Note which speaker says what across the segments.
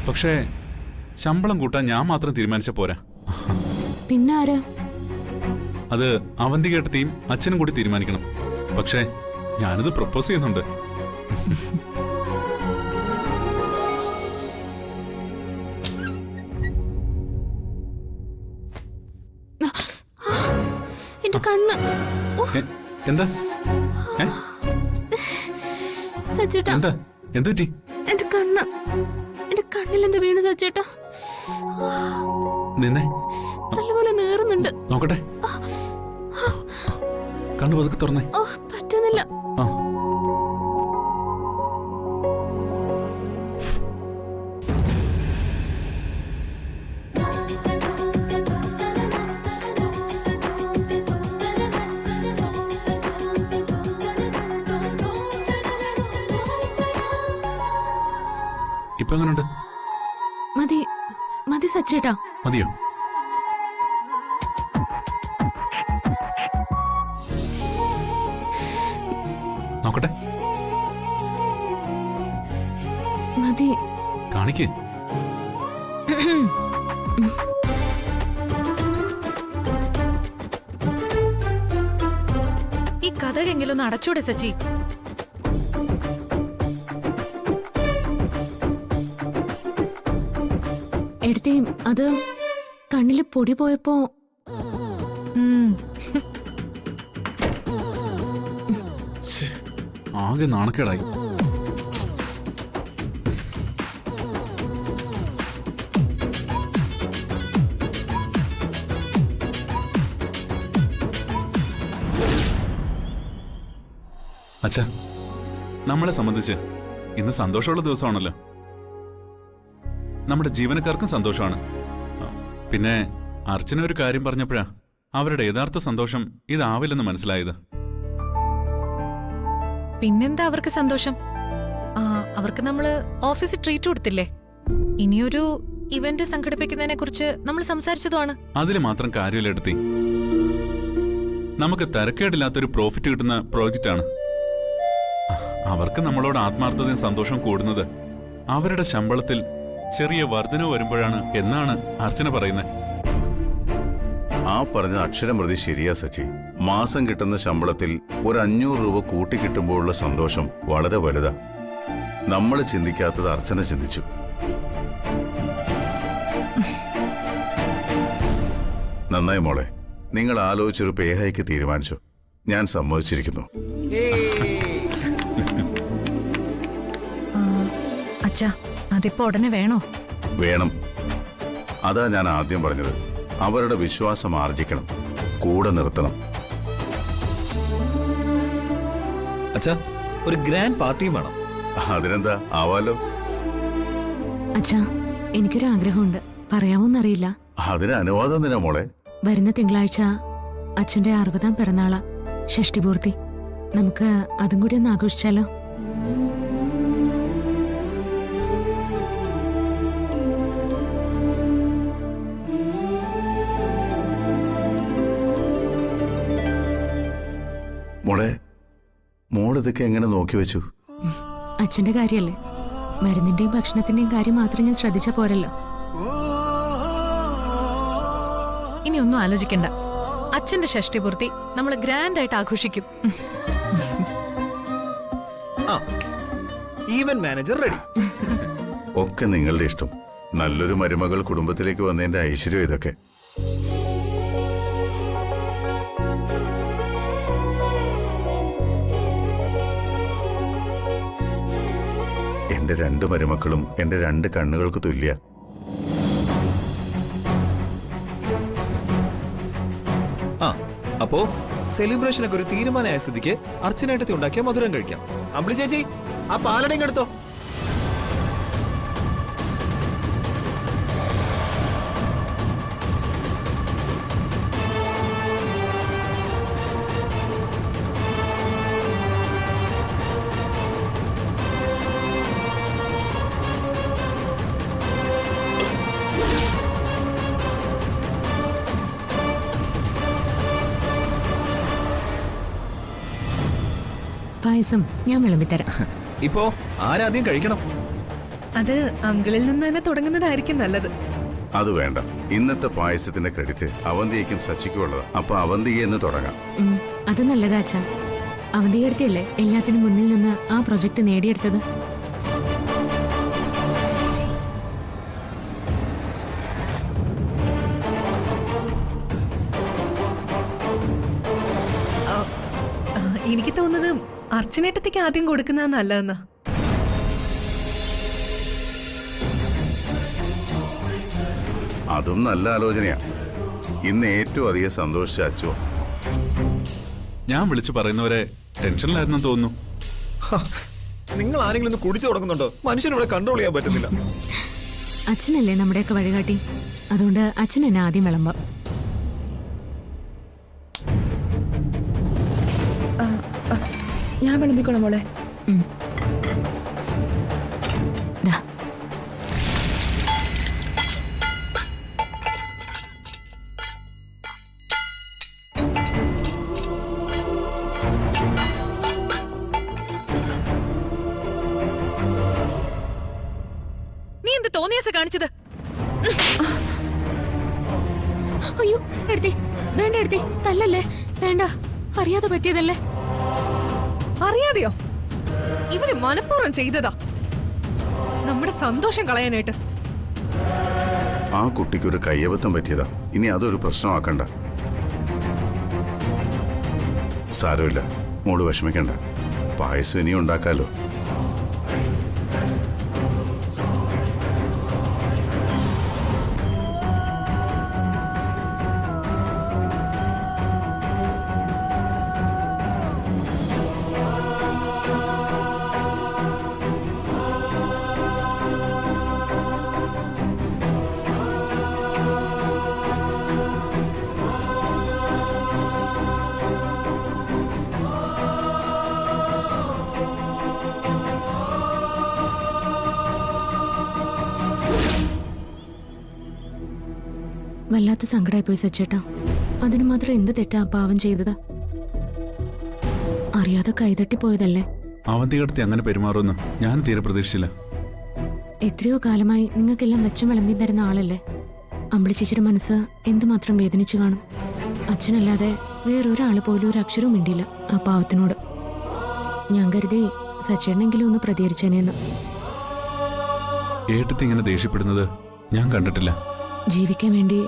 Speaker 1: പക്ഷേ ശമ്പളം കൂട്ടാൻ ഞാൻ മാത്രം തീരുമാനിച്ച പോരാ.
Speaker 2: പിന്നെ ആരാ?
Speaker 1: അത് അവന്തികേട്ടത്തെയും അച്ഛനും കൂടി തീരുമാനിക്കണം. പക്ഷേ ഞാനിത് പ്രപ്പോസ് ചെയ്യുന്നുണ്ട്.
Speaker 2: എന്റെ കണ്ണ്.
Speaker 1: എന്താ
Speaker 2: സച്ചേട്ടാ,
Speaker 1: എന്താ എന്തു പറ്റി?
Speaker 2: എന്റെ കണ്ണ്, എന്റെ കണ്ണിൽ എന്താ വീണ് സച്ചേട്ടാ?
Speaker 1: നിന്നെ
Speaker 2: നല്ലപോലെ നേറുന്നുണ്ട്.
Speaker 1: നോക്കട്ടെ. കണ്ണു പതുക്കെ തുറന്നേ.
Speaker 2: ഓ, പറ്റുന്നില്ല.
Speaker 1: ആ, ഇപ്പൊ എങ്ങനുണ്ട്?
Speaker 2: മതി മതി സച്ചേട്ടാ.
Speaker 1: മതിയോ? നോക്കട്ടെ.
Speaker 2: മതി.
Speaker 1: കാണിക്ക്.
Speaker 3: ഈ കഥകെങ്കിലും ഒന്ന് അടച്ചൂടെ സച്ചി?
Speaker 2: എടുത്തേ, അത് കണ്ണില് പൊടി പോയപ്പോ
Speaker 1: ആകെ നാണക്കേടായി. അച്ഛാ, നമ്മളെ സംബന്ധിച്ച് ഇന്ന് സന്തോഷമുള്ള ദിവസമാണല്ലോ. നമ്മുടെ ജീവനക്കാർക്കും സന്തോഷമാണ്. പിന്നെ അർച്ചന ഒരു കാര്യം പറഞ്ഞപ്പോഴാ അവരുടെ യഥാർത്ഥ സന്തോഷം ഇതാവില്ലെന്ന് മനസ്സിലായത്.
Speaker 3: പിന്നെന്താ അവർക്ക് സന്തോഷം? അവർക്ക് നമ്മള് ഓഫീസിൽ ട്രീറ്റ് കൊടുത്തില്ലേ? ഇനിയൊരു ഇവന്റ് സംഘടിപ്പിക്കുന്നതിനെ കുറിച്ച് നമ്മൾ സംസാരിച്ചതുമാണ്.
Speaker 1: അതിൽ മാത്രം കാര്യമില്ലെടുത്തി. നമുക്ക് തരക്കേടില്ലാത്തൊരു പ്രോഫിറ്റ് കിട്ടുന്ന പ്രോജക്റ്റാണ്. അവർക്ക് നമ്മളോട് ആത്മാർത്ഥതയും സന്തോഷം കൂടുന്നത് അവരുടെ ശമ്പളത്തിൽ ചെറിയ വർധനവ് വരുമ്പോഴാണ് എന്നാണ് അർച്ചന പറയുന്നത്.
Speaker 4: ആ പറഞ്ഞ അക്ഷരം പ്രതി ശരിയാ സച്ചി. മാസം കിട്ടുന്ന ശമ്പളത്തിൽ ഒരു 500 രൂപ കൂട്ടി കിട്ടുമ്പോഴുള്ള സന്തോഷം വളരെ വലുതാ. നമ്മൾ ചിന്തിക്കാത്തത് അർച്ചന ചിന്തിച്ചു. നന്നായി മോളെ, നിങ്ങൾ ആലോചിച്ചൊരു പേ ഹൈക്ക് തീരുമാനിച്ചു. ഞാൻ സമ്മതിച്ചിരിക്കുന്നു.
Speaker 3: അച്ഛാ, അതിപ്പോ ഉടനെ വേണോ?
Speaker 4: വേണം. അതാ ഞാൻ ആദ്യം പറഞ്ഞത്. അവരുടെ വിശ്വാസം ആർജിക്കണം, കൂടെ നിർത്തണം.
Speaker 5: അച്ഛാ, ഒരു ഗ്രാൻഡ് പാർട്ടിയും വേണം.
Speaker 4: അതിനെന്താ, ആവാലോ.
Speaker 2: അച്ഛാ, എനിക്കൊരു ആഗ്രഹമുണ്ട്, പറയാമോന്നറിയില്ല.
Speaker 4: അതിന് അനുവാദം തന്നെയാ മോളെ.
Speaker 2: വരുന്ന തിങ്കളാഴ്ച അച്ഛന്റെ 60ാം പിറന്നാളാ, ഷഷ്ടിപൂർത്തി. നമുക്ക് അതും കൂടി ഒന്ന് ആഘോഷിച്ചാലോ?
Speaker 4: മോളെ, മോളിതൊക്കെ എങ്ങനെ നോക്കി വെച്ചു?
Speaker 2: അച്ഛന്റെ കാര്യല്ലേ, മരുന്നിന്റെയും ഭക്ഷണത്തിന്റെയും കാര്യം മാത്രം ഞാൻ ശ്രദ്ധിച്ച പോരല്ലോ.
Speaker 3: ഇനി ഒന്നും ആലോചിക്കണ്ട. അച്ഛന്റെ ഷഷ്ടിപൂർത്തി നമ്മൾ ഗ്രാൻഡ് ആയിട്ട് ആഘോഷിക്കും.
Speaker 5: Event manager ready.
Speaker 4: ഒക്കെ നിങ്ങളുടെ ഇഷ്ടം. നല്ലൊരു മരുമകൾ കുടുംബത്തിലേക്ക് വന്നതിന്റെ ഐശ്വര്യം ഇതൊക്കെ. എന്റെ 2 മരുമക്കളും എന്റെ 2 കണ്ണുകൾക്ക് തുല്യ.
Speaker 5: അപ്പോ സെലിബ്രേഷനൊക്കെ ഒരു തീരുമാനമായ സ്ഥിതിക്ക് അർച്ചനേട്ടത്തി ഉണ്ടാക്കിയ മധുരം കഴിക്കാം. അമ്പിളി ചേച്ചി, ആ പാലടയും എടുത്തോ.
Speaker 2: പായസം ഞാൻ വിളമ്പിത്തരാം.
Speaker 5: ഇപ്പോ ആരാദ്യം കഴിക്കണം?
Speaker 3: അത് അങ്കിളിൽ നിന്ന് തന്നെ തുടങ്ങുന്നതായിരിക്കും നല്ലത്.
Speaker 4: അത് വേണ്ട. ഇന്നത്തെ പായസത്തിന്റെ ക്രെഡിറ്റ് അവന്തിയേക്കും സച്ചിക്കും ഉള്ളതാ. അപ്പൊ അവന്തിയെ എന്ന് തുടങ്ങാം.
Speaker 2: അത് നല്ലതാ അച്ഛാ. അവധിയെടുത്തിയല്ലേ എല്ലാത്തിനും മുന്നിൽ നിന്ന് ആ പ്രൊജക്ട് നേടിയെടുത്തത്.
Speaker 3: എനിക്ക് തോന്നുന്നത് അർച്ചനേട്ടത്തേക്ക് ആദ്യം കൊടുക്കുന്നതാ നല്ലതെന്നാ.
Speaker 4: അതും നല്ല ആലോചനയാ. ഇന്ന് ഏറ്റവും അധികം സന്തോഷിച്ച അച്ചു.
Speaker 1: ഞാൻ വിളിച്ചു പറയുന്നവരെ ടെൻഷനിലായിരുന്നെന്ന് തോന്നുന്നു.
Speaker 5: നിങ്ങൾ ആരെങ്കിലും ഒന്ന് കുടിച്ചു തുടങ്ങുന്നുണ്ടോ? മനുഷ്യനിവിടെ കൺട്രോൾ ചെയ്യാൻ പറ്റുന്നില്ല.
Speaker 2: അച്ഛനല്ലേ നമ്മുടെയൊക്കെ വഴികാട്ടി. അതുകൊണ്ട് അച്ഛൻ എന്നെ ആദ്യം വിളമ്പാം.
Speaker 6: ഞാൻ വിളമ്പിക്കോളാം മോളെ.
Speaker 2: ദാ.
Speaker 3: നീ എന്ത് തോന്നിയാസ കാണിച്ചത്?
Speaker 2: അയ്യോ എടുത്തി, വേണ്ട എടുത്തി, തല്ലല്ലേ, വേണ്ട, അറിയാതെ പറ്റിയതല്ലേ.
Speaker 3: അറിയാതെയോ? ഇവര് മനഃപൂർവ്വം ചെയ്തതാ, നമ്മുടെ സന്തോഷം കളയാനായിട്ട്.
Speaker 4: ആ കുട്ടിക്കൊരു കയ്യബദ്ധം പറ്റിയതാ. ഇനി അതൊരു പ്രശ്നമാക്കണ്ട. സാരമില്ല, മോള് വിഷമിക്കണ്ട. പായസം ഇനിയും ഉണ്ടാക്കാലോ.
Speaker 2: വല്ലാത്ത സങ്കടമായിപ്പോയി സച്ചേട്ടാ. അതിന് മാത്രം എന്ത് തെറ്റാ പാവം ചെയ്തത്? അറിയാതെ കൈതട്ടിപ്പോയതല്ലേ.
Speaker 1: അവന്തികടത്തി അങ്ങനെ പെരുമാറുമെന്ന് ഞാൻ തീരെ പ്രതീക്ഷിച്ചില്ല.
Speaker 2: എത്രയോ കാലമായി നിങ്ങൾക്കെല്ലാം വെച്ചം വിളമ്പി തരുന്ന ആളല്ലേ. അമ്പിളി ചേച്ചിയുടെ മനസ്സ് എന്തുമാത്രം വേദനിച്ചു കാണും. അച്ഛനല്ലാതെ വേറൊരാൾ പോലും ഒരു അക്ഷരവും മിണ്ടിയില്ല ആ പാവത്തിനോട്. ഞാൻ കരുതി സച്ചേട്ടനെങ്കിലും ഒന്ന് പ്രതികരിച്ചേനെന്ന്.
Speaker 1: ഏട്ടത്തി ഇങ്ങനെ ദേഷ്യപ്പെടുന്നത് ഞാൻ കണ്ടിട്ടില്ല.
Speaker 2: ജീവിക്കാൻ വേണ്ടി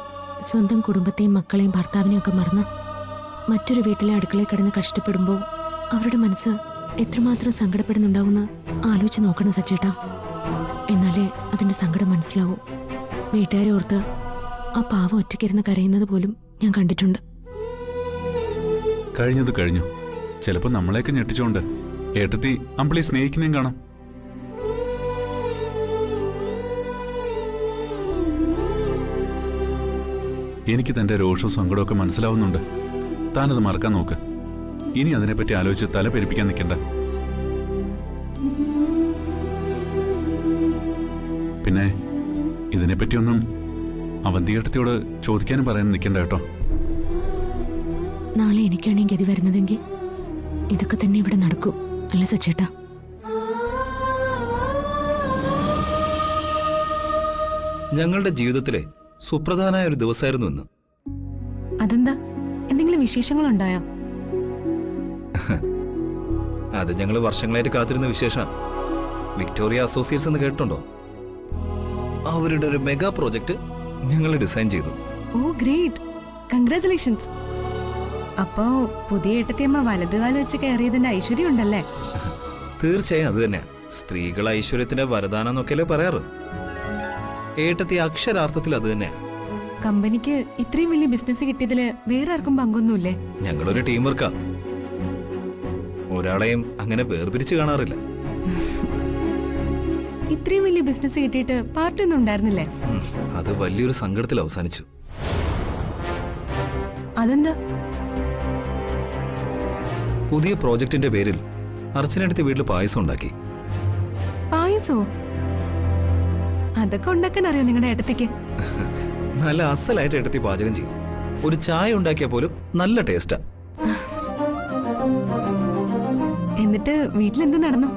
Speaker 2: സ്വന്തം കുടുംബത്തെയും മക്കളെയും ഭർത്താവിനെയും ഒക്കെ മറന്ന് മറ്റൊരു വീട്ടിലെ അടുക്കളയിൽ കിടന്ന് കഷ്ടപ്പെടുമ്പോൾ അവരുടെ മനസ്സ് എത്രമാത്രം സങ്കടപ്പെടുന്നുണ്ടാവുമെന്ന് ആലോചിച്ച് നോക്കണം സച്ചേട്ടാ. എന്നാലേ അതിന്റെ സങ്കടം മനസ്സിലാവൂ. വീട്ടുകാരെ ഓർത്ത് ആ പാവം ഒറ്റയ്ക്കിരുന്ന് കരയുന്നത് പോലും ഞാൻ കണ്ടിട്ടുണ്ട്.
Speaker 1: കഴിഞ്ഞത് കഴിഞ്ഞു. ചിലപ്പോൾ നമ്മളെയൊക്കെ ഞെട്ടിച്ചോണ്ട് ഏട്ടത്തി അമ്പിളി സ്നേഹിക്കുന്നേം കാണാം. എനിക്ക് തന്റെ രോഷവും സങ്കടമൊക്കെ മനസ്സിലാവുന്നുണ്ട്. താനത് മറക്കാൻ നോക്ക്. ഇനി അതിനെപ്പറ്റി ആലോചിച്ച് തല പെരുപ്പിക്കാൻ നിൽക്കണ്ട. പിന്നെ ഇതിനെപ്പറ്റിയൊന്നും അവന്തിയേട്ടത്തിയോട് ചോദിക്കാനും പറയാനും നിൽക്കണ്ട കേട്ടോ.
Speaker 2: നാളെ എനിക്കാണ് ഈ ഗതി വരുന്നതെങ്കിൽ ഇതൊക്കെ തന്നെ ഇവിടെ നടക്കൂ, അല്ല സച്ചേട്ടാ?
Speaker 5: ഞങ്ങളുടെ ജീവിതത്തിലെ സുപ്രധാനമായ ഒരു ദിവസമായിരുന്നു ഇന്ന്.
Speaker 6: അതെന്താ, എന്തെങ്കിലും വിശേഷങ്ങളുണ്ടായോ?
Speaker 5: അത് ഞങ്ങൾ വർഷങ്ങളായിട്ട് കാത്തിരുന്ന വിശേഷം. വിക്ടോറിയ അസോസിയേറ്റ്സ് എന്ന് കേട്ടിട്ടുണ്ടോ? അവരുടെ ഒരു മെഗാ പ്രോജക്റ്റ് ഞങ്ങൾ ഡിസൈൻ ചെയ്തു.
Speaker 6: ഓ ഗ്രേറ്റ്, കൺഗ്രാറ്റുലേഷൻസ്. അപ്പോ പുതിയ ഏട്ടത്തിയമ്മ വലതുകാലം വെച്ച് കയറിയതിന്റെ ഐശ്വര്യം ഉണ്ടല്ലേ?
Speaker 5: തീർച്ചയായും അത് തന്നെയാ. സ്ത്രീകൾ ഐശ്വര്യത്തിന്റെ വരദാനം എന്നൊക്കെയല്ലേ പറയാറ്. ഏട്ടത്തി അക്ഷരാർത്ഥത്തിൽ അത് തന്നെയാ.
Speaker 6: കമ്പനിക്ക് ഇത്രയും വലിയ ബിസിനസ് കിട്ടിയതില് വേറെ ആർക്കും പങ്കൊന്നുമില്ലേ?
Speaker 5: ഞങ്ങളൊരു ടീം വർക്കാ. ഒരാളെയും അങ്ങനെ വേർപിരിച്ച് കാണാറില്ല.
Speaker 6: ഇത്രയും വലിയ ബിസിനസ് കിട്ടിയിട്ട് പാർട്ടി ഒന്നും ഉണ്ടായിരുന്നില്ലേ?
Speaker 5: അത് വലിയൊരു സങ്കടത്തിൽ അവസാനിച്ചു.
Speaker 6: അതെന്താ?
Speaker 5: പുതിയ പ്രോജക്റ്റിന്റെ പേരിൽ അർച്ചനടുത്ത് വീട്ടിൽ പായസം ഉണ്ടാക്കി.
Speaker 6: പായസോ? അതൊക്കെ ഉണ്ടാക്കാൻ അറിയോ നിങ്ങളുടെ ഏട്ടത്തിക്ക്?
Speaker 5: നല്ല അസലായിട്ട് ഏട്ടത്തി പാചകം ചെയ്യും. ഒരു ചായ ഉണ്ടാക്കിയാൽ പോലും നല്ല ടേസ്റ്റാ.
Speaker 6: എന്നിട്ട് വീട്ടിലെന്ത് നടന്നു?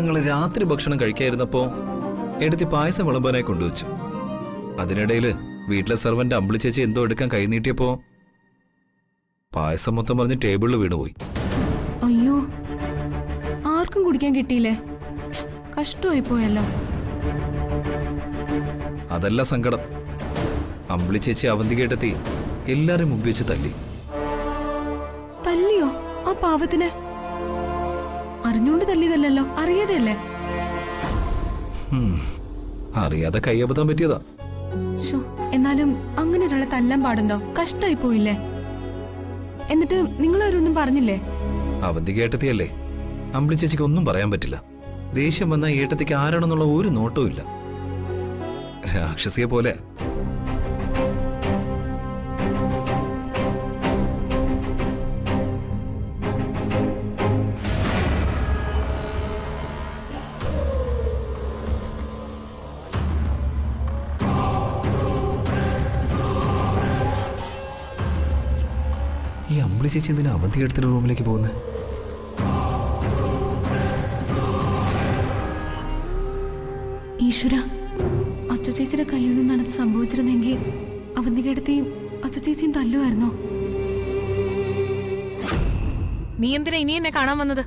Speaker 5: ഞങ്ങൾ രാത്രി ഭക്ഷണം കഴിക്കാതിരുന്നപ്പോ എടുത്തി പായസം വിളമ്പാനായി കൊണ്ടുവച്ചു. അതിനിടയിൽ വീട്ടിലെ സെർവന്റ് അമ്പിളി ചേച്ചി എന്തോ എടുക്കാൻ കൈനീട്ടിയപ്പോ പായസം മൊത്തം പറഞ്ഞ് ടേബിളിൽ വീണുപോയി.
Speaker 6: അയ്യോ, ആർക്കും കുടിക്കാൻ കിട്ടിയില്ലേ? കഷ്ടമായി പോയല്ലോ.
Speaker 5: അതല്ല സങ്കടം, അമ്പിളി ചേച്ചി അവന്തികേട്ടെത്തി എല്ലാരും മുമ്പ് വെച്ച് തല്ലി.
Speaker 6: തല്ലിയോ ആ പാവത്തിന്? അറിഞ്ഞുകൊണ്ട് തല്ലിയതല്ലോ, അറിയാതെയല്ലേ?
Speaker 5: അറിയാതെ കയ്യബദ്ധം പറ്റിയതാ.
Speaker 6: ശോ, എന്നാലും അങ്ങനെ ഒരാളെ തല്ലാൻ പാടുണ്ടോ? കഷ്ടായി പോയില്ലേ? എന്നിട്ട് നിങ്ങളാരൊന്നും പറഞ്ഞില്ലേ?
Speaker 5: അവന്തിക ഏട്ടത്തിയല്ലേ, അമ്പിളി ചേച്ചിക്ക് ഒന്നും പറയാൻ പറ്റില്ല. ദേഷ്യം വന്ന ഏട്ടത്തിക്ക് ആരാണെന്നുള്ള ഒരു നോട്ടവും ഇല്ല. രാക്ഷസിയെ പോലെ. ഈ അമ്പിളി ചേച്ചി എന്തിനാ അവന്തിക എടുത്തിട്ട് റൂമിലേക്ക് പോകുന്നത്?
Speaker 6: ഈശ്വര, അച്ചു ചേച്ചിയുടെ കയ്യിൽ നിന്നാണ് ഇത് സംഭവിച്ചിരുന്നെങ്കിൽ അവന്തികേടത്തെയും അച്ചു ചേച്ചിയും തല്ലുമായിരുന്നോ?
Speaker 3: നീ എന്തിനാ ഇനി എന്നെ കാണാൻ വന്നത്?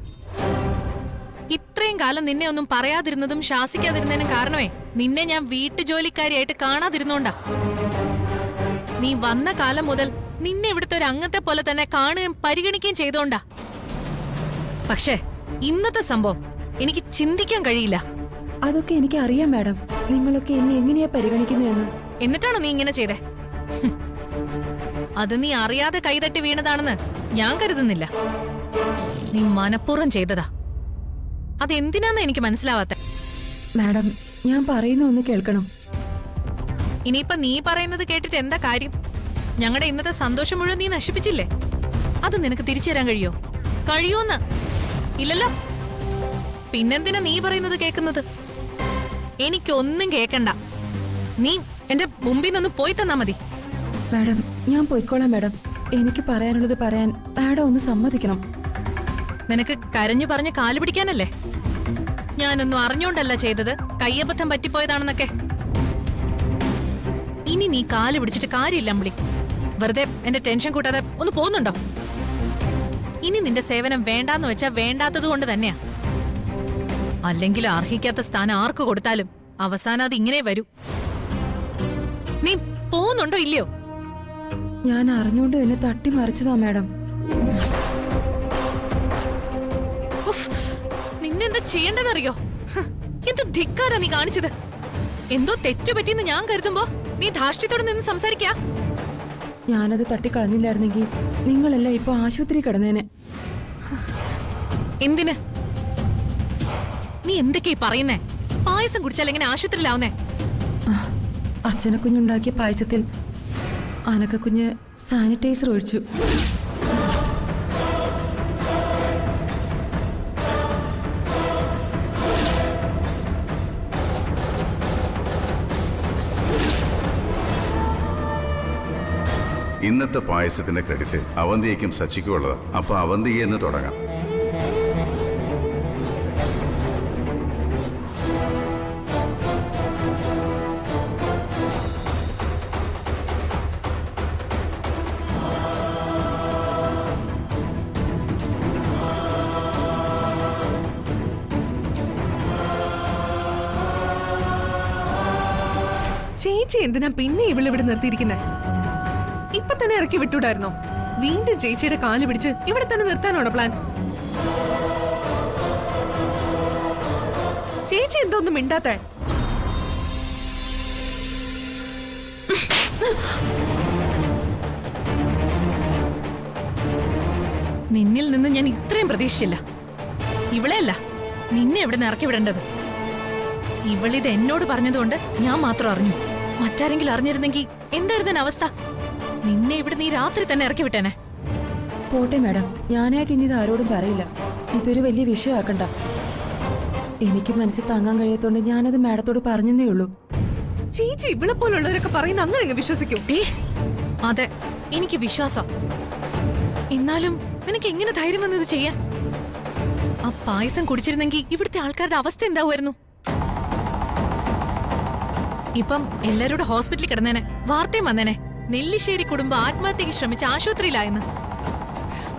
Speaker 3: ഇത്രയും കാലം നിന്നെ ഒന്നും പറയാതിരുന്നതും ശാസിക്കാതിരുന്നതിനും കാരണമേ നിന്നെ ഞാൻ വീട്ടുജോലിക്കാരിയായിട്ട് കാണാതിരുന്നോണ്ടാ. നീ വന്ന കാലം മുതൽ നിന്നെ ഇവിടുത്തെ ഒരു അംഗത്തെ പോലെ തന്നെ കാണുകയും പരിഗണിക്കുകയും ചെയ്തോണ്ടാ. പക്ഷേ ഇന്നത്തെ സംഭവം എനിക്ക് ചിന്തിക്കാൻ കഴിയില്ല.
Speaker 7: അതൊക്കെ എനിക്ക് അറിയാം മാഡം, നിങ്ങളൊക്കെ എന്നെ എങ്ങനെയാ പരിഗണിക്കുന്നതെന്ന്.
Speaker 3: എന്നിട്ടാണോ നീ ഇങ്ങനെ ചെയ്തേ? അത് നീ അറിയാതെ കൈതട്ടി വീണതാണെന്ന് ഞാൻ കരുതുന്നില്ല. നീ മനഃപൂർവ്വം ചെയ്തതാ. അതെന്തിനാന്ന് എനിക്ക് മനസ്സിലാവാത്ത.
Speaker 7: മാഡം, ഞാൻ പറയുന്ന ഒന്ന് കേൾക്കണം.
Speaker 3: ഇനിയിപ്പൊ നീ പറയുന്നത് കേട്ടിട്ട് എന്താ കാര്യം? ഞങ്ങളുടെ ഇന്നത്തെ സന്തോഷം മുഴുവൻ നീ നശിപ്പിച്ചില്ലേ? അത് നിനക്ക് തിരിച്ചു തരാൻ കഴിയോ? കഴിയൂന്ന്? ഇല്ലല്ലോ. പിന്നെന്തിനാ നീ പറയുന്നത് കേൾക്കുന്നത്? എനിക്കൊന്നും കേക്കണ്ട. നീ എന്റെ മുമ്പിൽ നിന്ന് പോയി തന്നാ മതി.
Speaker 7: മാഡം, ഞാൻ പോയിക്കോളാം മാഡം. എനിക്ക് പറയാനുള്ളത് പറയാൻ മാഡം ഒന്ന് സമ്മതിക്കണം.
Speaker 3: നിനക്ക് കരഞ്ഞു പറഞ്ഞ് കാല് പിടിക്കാനല്ലേ? ഞാനൊന്നും അറിഞ്ഞോണ്ടല്ല ചെയ്തത്, കയ്യബദ്ധം പറ്റിപ്പോയതാണെന്നൊക്കെ. ഇനി നീ കാല് പിടിച്ചിട്ട് കാര്യമില്ല അമ്പിളി. വെറുതെ എന്റെ ടെൻഷൻ കൂട്ടാതെ ഒന്ന് പോകുന്നുണ്ടോ? ഇനി നിന്റെ സേവനം വേണ്ടാന്ന് വെച്ചാ വേണ്ടാത്തത് കൊണ്ട് തന്നെയാ. അല്ലെങ്കിൽ അർഹിക്കാത്ത സ്ഥാനം ആർക്ക് കൊടുത്താലും അവസാനം അത് ഇങ്ങനെ വരൂ. നീ പോകുന്നുണ്ടോ ഇല്ലയോ?
Speaker 7: ഞാൻ അറിഞ്ഞുകൊണ്ട് എന്നെ തട്ടിമറിച്ചതാ മാഡം.
Speaker 3: നിന്നെന്താ ചെയ്യേണ്ടതെന്നറിയോ? എന്ത് ധിക്കാരാ നീ കാണിച്ചത്? എന്തോ തെറ്റുപറ്റിയെന്ന് ഞാൻ കരുതുമ്പോ നീ ധാർഷ്ട്യത്തോടെ നിന്ന് സംസാരിക്കാ.
Speaker 7: ഞാനത് തട്ടിക്കളഞ്ഞില്ലായിരുന്നെങ്കിൽ നിങ്ങളെല്ലാം ഇപ്പൊ ആശുപത്രി കിടന്നേനെ.
Speaker 3: എന്തിന്? നീ എന്തൊക്കെയാ പറയുന്നേ? പായസം കുടിച്ചാൽ എങ്ങനെ ആശുപത്രിയിലാവുന്നേ?
Speaker 7: അർച്ചനക്കുഞ്ഞുണ്ടാക്കിയ പായസത്തിൽ അനക്കക്കുഞ്ഞ് സാനിറ്റൈസർ ഒഴിച്ചു.
Speaker 4: ഇന്നത്തെ പായസത്തിന്റെ ക്രെഡിറ്റ് അവന്തിയേക്കും സച്ചിക്കും ഉള്ളതാ. അപ്പൊ അവന്തിയെ എന്ന് തുടങ്ങാം.
Speaker 8: ചേച്ചി എന്തിനാ പിന്നെ ഇവിടെ നിർത്തിയിരിക്കുന്നത്? ഇപ്പൊ തന്നെ ഇറക്കി വിട്ടൂടായിരുന്നോ? വീണ്ടും ചേച്ചിയുടെ കാല് പിടിച്ച് ഇവിടെ തന്നെ നിർത്താനാണോ പ്ലാൻ? ചേച്ചി എന്തോന്നും മിണ്ടാത്തെ?
Speaker 3: നിന്നിൽ നിന്ന് ഞാൻ ഇത്രയും പ്രതീക്ഷിച്ചില്ല. ഇവളെയല്ല നിന്നെ എവിടെ നിന്ന് ഇറക്കി വിടേണ്ടത്. ഇവളിത് എന്നോട് പറഞ്ഞതുകൊണ്ട് ഞാൻ മാത്രം അറിഞ്ഞു. മറ്റാരെങ്കിലും അറിഞ്ഞിരുന്നെങ്കിൽ എന്തായിരുന്നു അവസ്ഥ? നിന്നെ ഇവിടെ നീ രാത്രി തന്നെ ഇറക്കി വിട്ടേനെ.
Speaker 7: പോട്ടെ മാഡം, ഞാനായിട്ട് ഇനി ഇത് ആരോടും പറയില്ല. ഇതൊരു വലിയ വിഷയമാക്കണ്ട. എനിക്ക് മനസ്സിൽ താങ്ങാൻ കഴിയാത്തോണ്ട് ഞാനത് മാഡത്തോട് പറഞ്ഞതേ ഉള്ളൂ.
Speaker 8: ചേച്ചി ഇവിടെ പോലുള്ളവരൊക്കെ പറയുന്ന അങ്ങനെ വിശ്വസിക്കൂ?
Speaker 3: ആ പായസം കുടിച്ചിരുന്നെങ്കിൽ ഇവിടുത്തെ ആൾക്കാരുടെ അവസ്ഥ എന്താവുമായിരുന്നു? ഇപ്പം എല്ലാരോടും ഹോസ്പിറ്റലിൽ കിടന്നേനെ, വാർത്തയും വന്നേനെ. നെല്ലിശ്ശേരി കുടുംബം ആത്മഹത്യക്ക് ശ്രമിച്ച് ആശുപത്രിയിലായെന്ന്.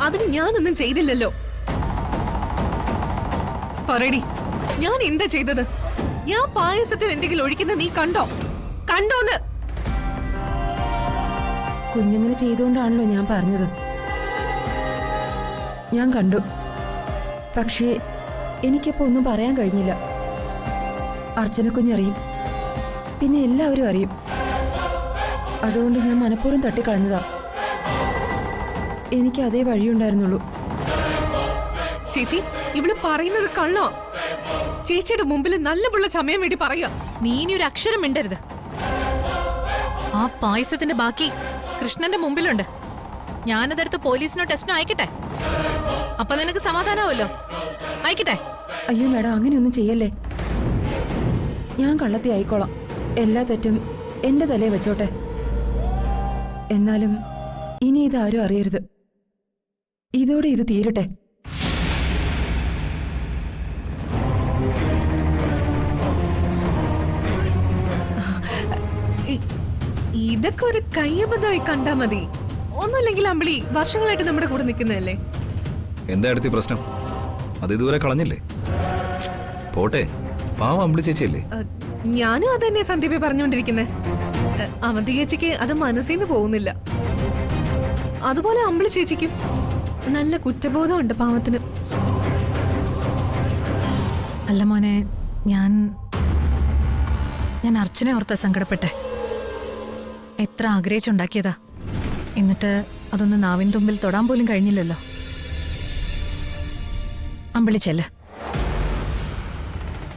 Speaker 8: അതിന് ഞാനൊന്നും ചെയ്തില്ലല്ലോ. പറയടി, ഞാൻ എന്താ ചെയ്തത്? ഞാൻ പായസത്തിൽ എന്തെങ്കിലും ഒഴിക്കുന്ന നീ കണ്ടോന്ന്?
Speaker 7: കുഞ്ഞിങ്ങനെ ചെയ്തുകൊണ്ടാണല്ലോ ഞാൻ പറഞ്ഞത്. ഞാൻ കണ്ടു. പക്ഷേ എനിക്കപ്പോ ഒന്നും പറയാൻ കഴിഞ്ഞില്ല. അർച്ചന കുഞ്ഞറിയും, പിന്നെ എല്ലാവരും അറിയും. അതുകൊണ്ട് ഞാൻ മനഃപൂർവ്വം തട്ടിക്കളഞ്ഞതാ. എനിക്ക് അതേ വഴിയുണ്ടായിരുന്നുള്ളൂ.
Speaker 8: ചേച്ചി, ഇവള് പറയുന്നത് കള്ളോ? ചേച്ചിയുടെ മുമ്പിൽ നല്ല പുള്ള ചമയം വേണ്ടി പറയാ.
Speaker 3: നീ ഇനി ഒരു അക്ഷരം മിണ്ടരുത്. ആ പായസത്തിന്റെ ബാക്കി കൃഷ്ണന്റെ മുമ്പിലുണ്ട്. ഞാനതെടുത്ത് പോലീസിനോ ടെസ്റ്റിനോ അയക്കട്ടെ? അപ്പൊ നിനക്ക് സമാധാനാവല്ലോ. അയക്കട്ടെ?
Speaker 7: അയ്യോ മാഡം, അങ്ങനെയൊന്നും ചെയ്യല്ലേ. ഞാൻ കള്ളത്തി ആയിക്കോളാം. എല്ലാ തെറ്റും എന്റെ തലയെ വെച്ചോട്ടെ. എന്നാലും ഇനി ഇതാരും അറിയരുത്. ഇതോടെ ഇത് തീരട്ടെ.
Speaker 8: ഇതൊക്കെ ഒരു കയ്യബദ്ധമായി കണ്ടാ മതി. ഒന്നുമില്ലെങ്കിൽ അമ്പിളി വർഷങ്ങളായിട്ട് നമ്മുടെ കൂടെ നിൽക്കുന്നതല്ലേ.
Speaker 5: എന്താ അടുത്ത പ്രശ്നം? അത് ഇതുവരെ കളഞ്ഞില്ലേ? പോട്ടെ, പാവം അമ്പിളി ചേച്ചിയല്ലേ.
Speaker 8: ഞാനും അത് തന്നെ സന്ദീപ് പറഞ്ഞുകൊണ്ടിരിക്കുന്നത്. അവന്തി ചേച്ചിക്ക് അത് മനസ്സിൽ നിന്ന് പോകുന്നില്ല. അതുപോലെ അമ്പിളി ചേച്ചിക്കും നല്ല കുറ്റബോധമുണ്ട് പാവത്തിന്.
Speaker 3: അല്ല മോനെ, ഞാൻ അർച്ചനെ ഓർത്ത സങ്കടപ്പെട്ടെ. എത്ര ആഗ്രഹിച്ചുണ്ടാക്കിയതാ. എന്നിട്ട് അതൊന്ന് നാവിൻ തുമ്പിൽ തൊടാൻ പോലും കഴിഞ്ഞില്ലല്ലോ. അമ്പിളി ചെല്ല്.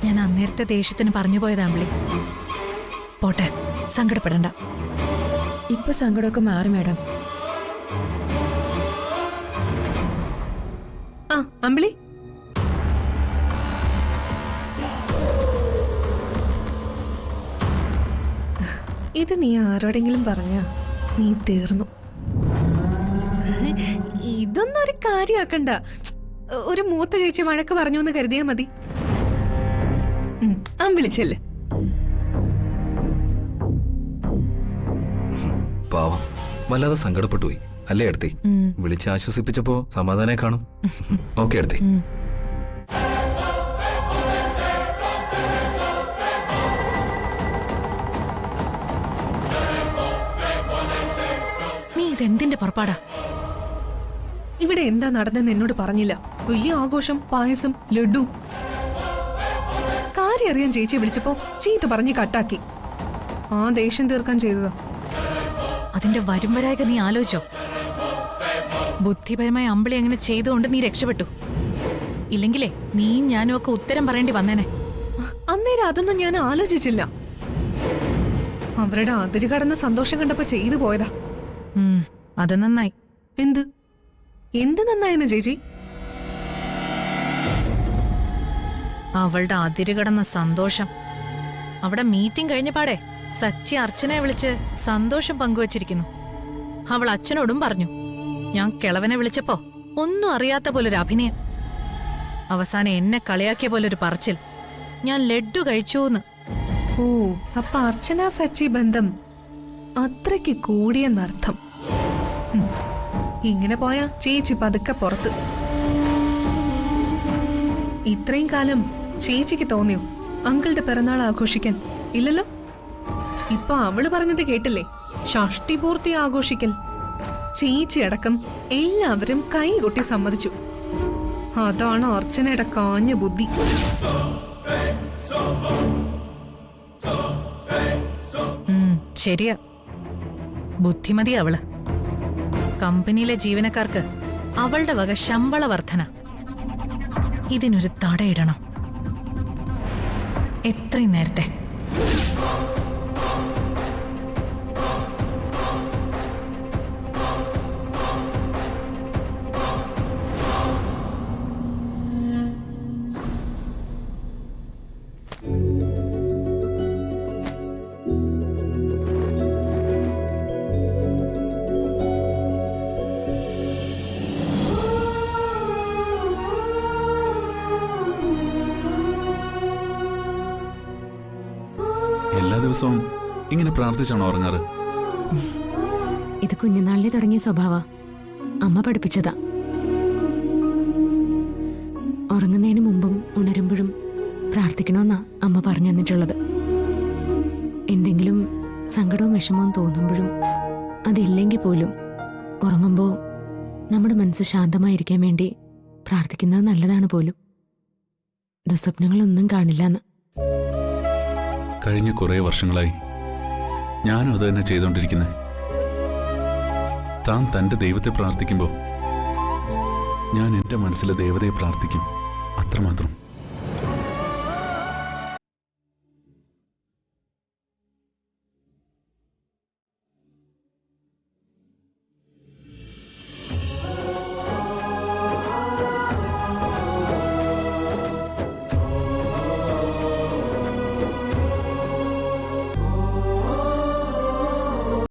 Speaker 3: ഞാൻ അന്നേരത്തെ ദേഷ്യത്തിന് പറഞ്ഞു പോയതാ അമ്പിളി. പോട്ടെ, സങ്കടപ്പെടണ്ട.
Speaker 7: ഇപ്പൊ സങ്കടമൊക്കെ മാറി മാഡം.
Speaker 8: ആ അമ്പിളി, ഇത് നീ ആരോടെങ്കിലും പറഞ്ഞ നീ തീർന്നു. ഇതൊന്നും ഒരു കാര്യമാക്കണ്ട. ഒരു മൂത്ത ചേച്ചി വഴക്ക് പറഞ്ഞു എന്ന് കരുതിയാ മതി. അമ്പിളിച്ചല്ലേ.
Speaker 5: പാവം വല്ലാതെ സങ്കടപ്പെട്ടു പോയി അല്ലേ അടുത്തി? വിളിച്ച് ആശ്വസിപ്പിച്ചപ്പോ സമാധാനം കാണും. ഓക്കെ അടുത്തി.
Speaker 3: നീ ഇതെന്തിന്റെ പുറപ്പാടാ?
Speaker 8: ഇവിടെ എന്താ നടന്നെന്ന് എന്നോട് പറഞ്ഞില്ല. വലിയ ആഘോഷം, പായസം, ലഡു. കാര്യം അറിയാൻ ചേച്ചിയെ വിളിച്ചപ്പോ ചീത്ത പറഞ്ഞ് കട്ടാക്കി. ആ ദേഷ്യം തീർക്കാൻ ചെയ്തതാ.
Speaker 3: അതിന്റെ വരും വരായക നീ ആലോചിച്ചോ? ബുദ്ധിപരമായ അമ്പിളി അങ്ങനെ ചെയ്തുകൊണ്ട് നീ രക്ഷപ്പെട്ടു. ഇല്ലെങ്കിലേ നീയും ഞാനും ഒക്കെ ഉത്തരം പറയേണ്ടി വന്നേനെ.
Speaker 8: അന്നേരം അതൊന്നും ഞാൻ ആലോചിച്ചില്ല. അവരുടെ അതിര് കടന്ന സന്തോഷം കണ്ടപ്പോ ചെയ്തു പോയതാ.
Speaker 3: അത് നന്നായി.
Speaker 8: എന്ത് നന്നായെന്ന് ചേച്ചി?
Speaker 3: അവളുടെ അതിര് കടന്ന സന്തോഷം. അവിടെ മീറ്റിംഗ് കഴിഞ്ഞ പാടെ സച്ചി അർച്ചനയെ വിളിച്ച് സന്തോഷം പങ്കുവച്ചിരിക്കുന്നു. അവൾ അച്ഛനോടും പറഞ്ഞു. ഞാൻ കിളവനെ വിളിച്ചപ്പോ ഒന്നും അറിയാത്ത പോലൊരു അഭിനയം. അവസാനം എന്നെ കളിയാക്കിയ പോലൊരു പറച്ചിൽ. ഞാൻ ലഡ്ഡു കഴിച്ചൂന്ന്.
Speaker 8: ഓ, അപ്പൊ അർച്ചന സച്ചി ബന്ധം അത്രയ്ക്ക് കൂടിയെന്നർത്ഥം. ഇങ്ങനെ പോയാ ചേച്ചി പതുക്കെ പുറത്ത്. ഇത്രയും കാലം ചേച്ചിക്ക് തോന്നിയോ അങ്കിളുടെ പിറന്നാൾ ആഘോഷിക്കാൻ? ഇല്ലല്ലോ. ഇപ്പൊ അവള് പറഞ്ഞത് കേട്ടില്ലേ? ഷഷ്ടിപൂർത്തി ആഘോഷിക്കൽ. ചേച്ചി അടക്കം എല്ലാവരും കൈകൊട്ടി സമ്മതിച്ചു. അതാണ് അർച്ചനയുടെ കാഞ്ഞ ബുദ്ധി.
Speaker 3: ശരിയാ, ബുദ്ധിമതി അവള്. കമ്പനിയിലെ ജീവനക്കാർക്ക് അവളുടെ വക ശമ്പള വർധന. ഇതിനൊരു തടയിടണം, എത്രയും നേരത്തെ.
Speaker 1: എല്ലാ ദിവസവും ഇങ്ങനെ പ്രാർത്ഥിച്ചാണോ ഉറങ്ങാറ്?
Speaker 2: ഇത് കുഞ്ഞുനാളിലെ തുടങ്ങിയ സ്വഭാവ. അമ്മ പഠിപ്പിച്ചതാ. ഉറങ്ങുന്നതിന് മുമ്പും ഉണരുമ്പോഴും പ്രാർത്ഥിക്കണമെന്നാ അമ്മ പറഞ്ഞു തന്നിട്ടുള്ളത്. എന്തെങ്കിലും സങ്കടവും വിഷമവും തോന്നുമ്പോഴും അതില്ലെങ്കിൽ പോലും ഉറങ്ങുമ്പോൾ നമ്മുടെ മനസ്സ് ശാന്തമായിരിക്കാൻ വേണ്ടി പ്രാർത്ഥിക്കുന്നത് നല്ലതാണ് പോലും. ദുസ്വപ്നങ്ങളൊന്നും കാണില്ലെന്ന്.
Speaker 1: കഴിഞ്ഞ കുറേ വർഷങ്ങളായി ഞാനും അത് തന്നെ ചെയ്തുകൊണ്ടിരിക്കുന്നത്. താൻ തൻ്റെ ദൈവത്തെ പ്രാർത്ഥിക്കുമ്പോൾ ഞാൻ എൻ്റെ മനസ്സിലെ ദേവതയെ പ്രാർത്ഥിക്കും, അത്രമാത്രം.